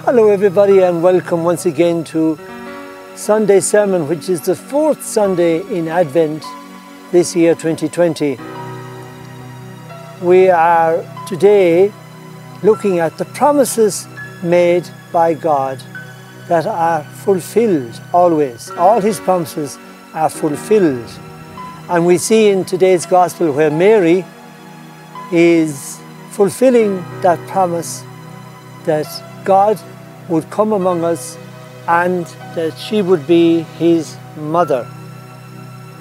Hello everybody, and welcome once again to Sunday Sermon, which is the fourth Sunday in Advent this year 2020. We are today looking at the promises made by God that are fulfilled always. All His promises are fulfilled. And we see in today's Gospel where Mary is fulfilling that promise that God would come among us and that she would be His mother.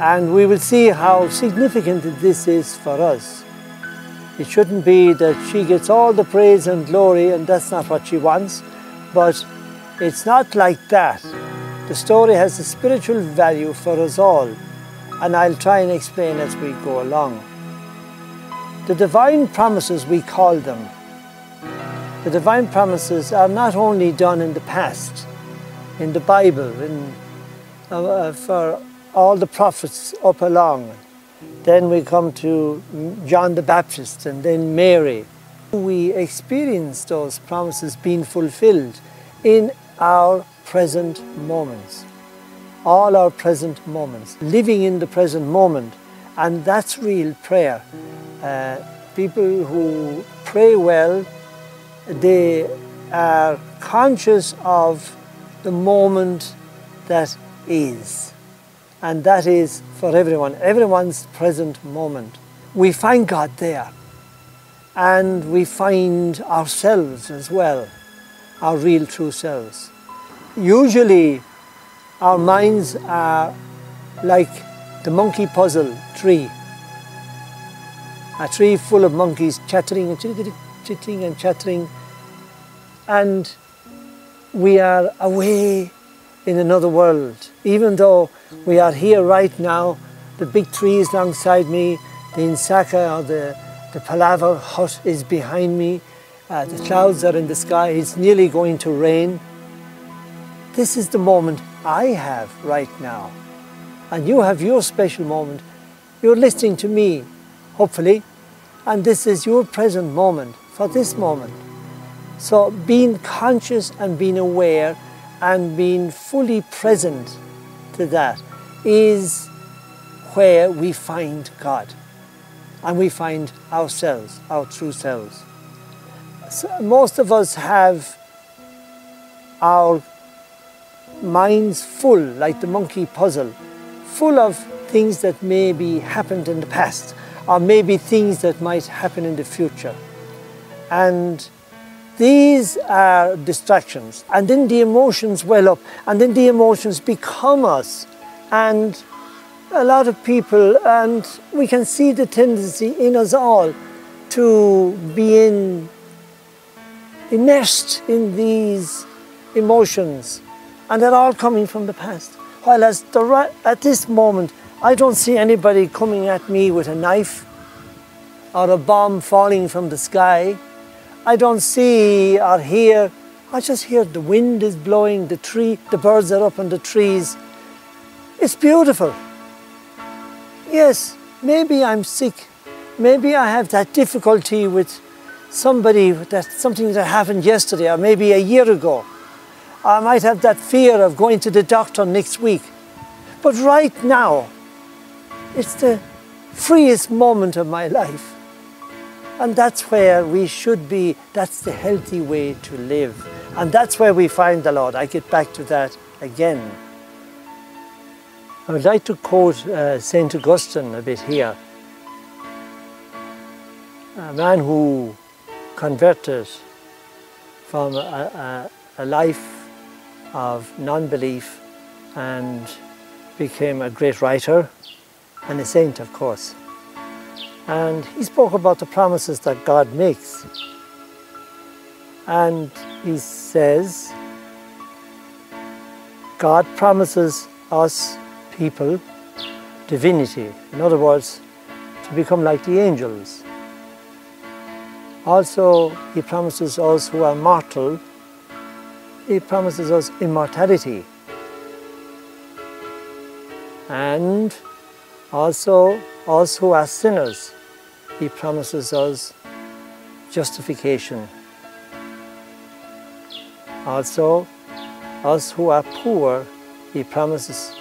And we will see how significant this is for us. It shouldn't be that she gets all the praise and glory, and that's not what she wants, but it's not like that. The story has a spiritual value for us all, and I'll try and explain as we go along. The divine promises, we call them. The divine promises are not only done in the past, in the Bible, for all the prophets up along. Then we come to John the Baptist and then Mary. We experience those promises being fulfilled in our present moments. All our present moments, living in the present moment. And that's real prayer. People who pray well, they are conscious of the moment that is. And that is for everyone, everyone's present moment. We find God there. And we find ourselves as well, our real true selves. Usually our minds are like the monkey puzzle tree. A tree full of monkeys chattering and chitting and chattering, and we are away in another world. Even though we are here right now, the big trees alongside me, the Insaka or the Palaver hut is behind me, the clouds are in the sky, it's nearly going to rain. This is the moment I have right now. And you have your special moment. You're listening to me, hopefully, and this is your present moment for this moment. So being conscious and being aware and being fully present to that is where we find God and we find ourselves, our true selves. So most of us have our minds full, like the monkey puzzle, full of things that maybe happened in the past, or maybe things that might happen in the future. And these are distractions. And then the emotions well up, and then the emotions become us. And a lot of people, and we can see the tendency in us all to be immersed in these emotions. And they're all coming from the past. While at this moment, I don't see anybody coming at me with a knife or a bomb falling from the sky. I don't see or hear, I just hear the wind is blowing, the birds are up on the trees. It's beautiful. Yes, maybe I'm sick. Maybe I have that difficulty with something that happened yesterday or maybe a year ago. I might have that fear of going to the doctor next week. But right now, it's the freest moment of my life. And that's where we should be. That's the healthy way to live. And that's where we find the Lord. I get back to that again. I would like to quote St. Augustine a bit here. A man who converted from a life of non-belief and became a great writer and a saint, of course. And he spoke about the promises that God makes. And he says, God promises us people divinity. In other words, to become like the angels. Also, He promises us who are mortal, He promises us immortality. And also, us who are sinners, He promises us justification. Also, us who are poor, He promises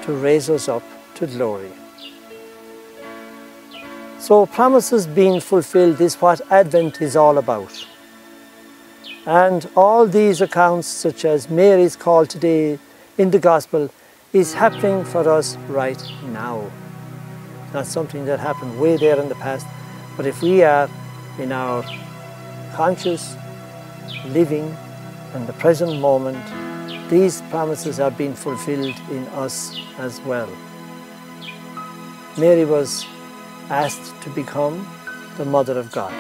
to raise us up to glory. So promises being fulfilled is what Advent is all about. And all these accounts, such as Mary's call today in the Gospel, is happening for us right now. Not something that happened way there in the past, but if we are in our conscious living in the present moment, these promises are being fulfilled in us as well. Mary was asked to become the Mother of God.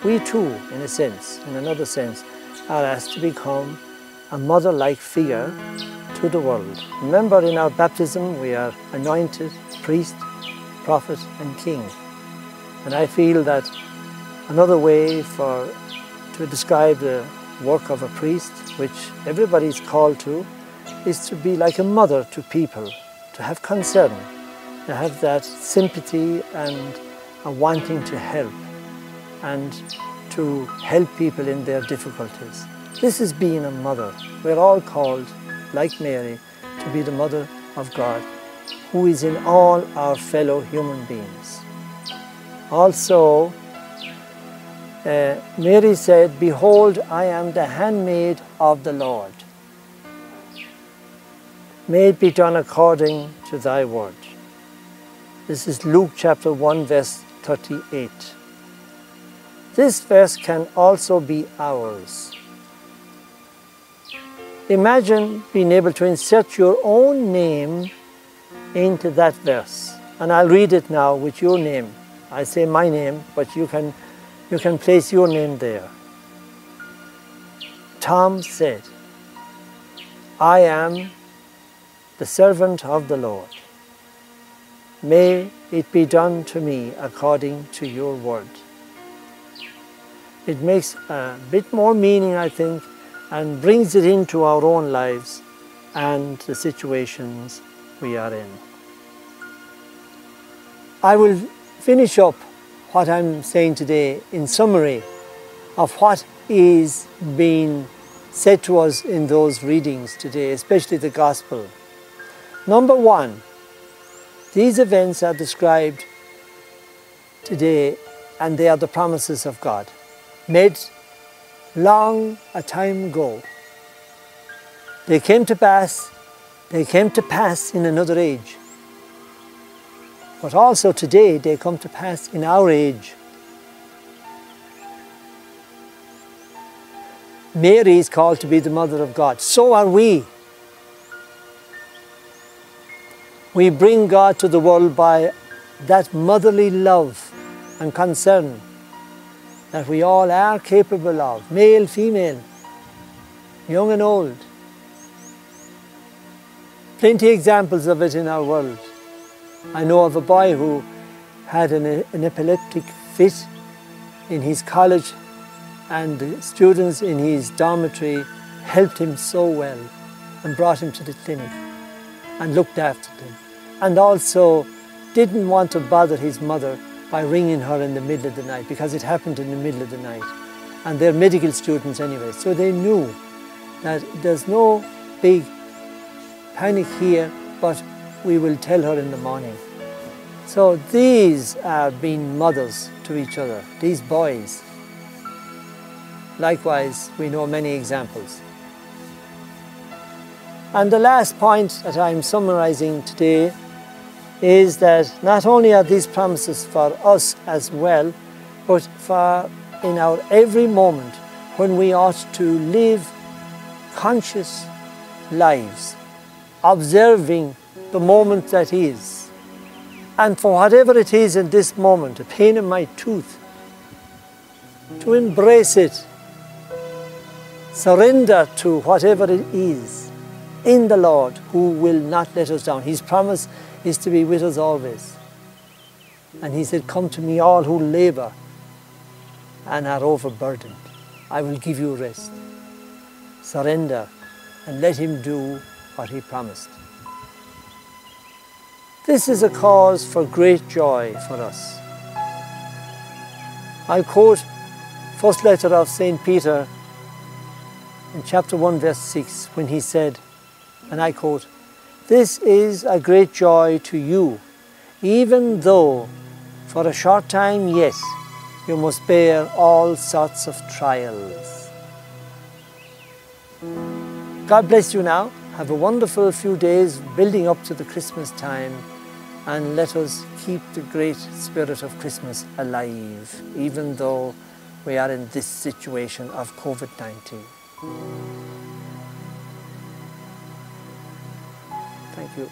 We too, in a sense, in another sense, are asked to become a mother-like figure to the world. Remember, in our baptism we are anointed priest, prophet and king. And I feel that another way to describe the work of a priest, which everybody is called to, is to be like a mother to people, to have concern, to have that sympathy and a wanting to help, and to help people in their difficulties. This is being a mother. We're all called, like Mary, to be the mother of God, who is in all our fellow human beings. Also, Mary said, "Behold, I am the handmaid of the Lord. May it be done according to thy word." This is Luke chapter 1, verse 38. This verse can also be ours. Imagine being able to insert your own name into that verse. And I'll read it now with your name. I say my name, but you can place your name there. Tom said, "I am the servant of the Lord. May it be done to me according to your word." It makes a bit more meaning, I think, and brings it into our own lives and the situations we are in. I will finish up what I'm saying today in summary of what is being said to us in those readings today, especially the Gospel. Number one, these events are described today, and they are the promises of God, made long a time ago. They came to pass in another age. But also today they come to pass in our age. Mary is called to be the Mother of God. So are we. We bring God to the world by that motherly love and concern that we all are capable of, male, female, young and old. Plenty of examples of it in our world. I know of a boy who had an epileptic fit in his college, and the students in his dormitory helped him so well and brought him to the clinic and looked after him, and also didn't want to bother his mother by ringing her in the middle of the night, because it happened in the middle of the night. And they're medical students anyway, so they knew that there's no big panic here, but we will tell her in the morning. So these are being mothers to each other, these boys. Likewise, we know many examples. And the last point that I'm summarizing today is that not only are these promises for us as well, but for in our every moment when we ought to live conscious lives, observing the moment that is. And for whatever it is in this moment, a pain in my tooth, to embrace it, surrender to whatever it is in the Lord, who will not let us down. His promise is to be with us always. And he said, "Come to me all who labor and are overburdened. I will give you rest." Surrender and let him do what he promised. This is a cause for great joy for us. I'll quote first letter of St. Peter, in chapter 1 verse 6 when he said, and I quote, "This is a great joy to you, even though for a short time, yes, you must bear all sorts of trials." God bless you now. Have a wonderful few days building up to the Christmas time, and let us keep the great spirit of Christmas alive, even though we are in this situation of COVID-19. Thank you.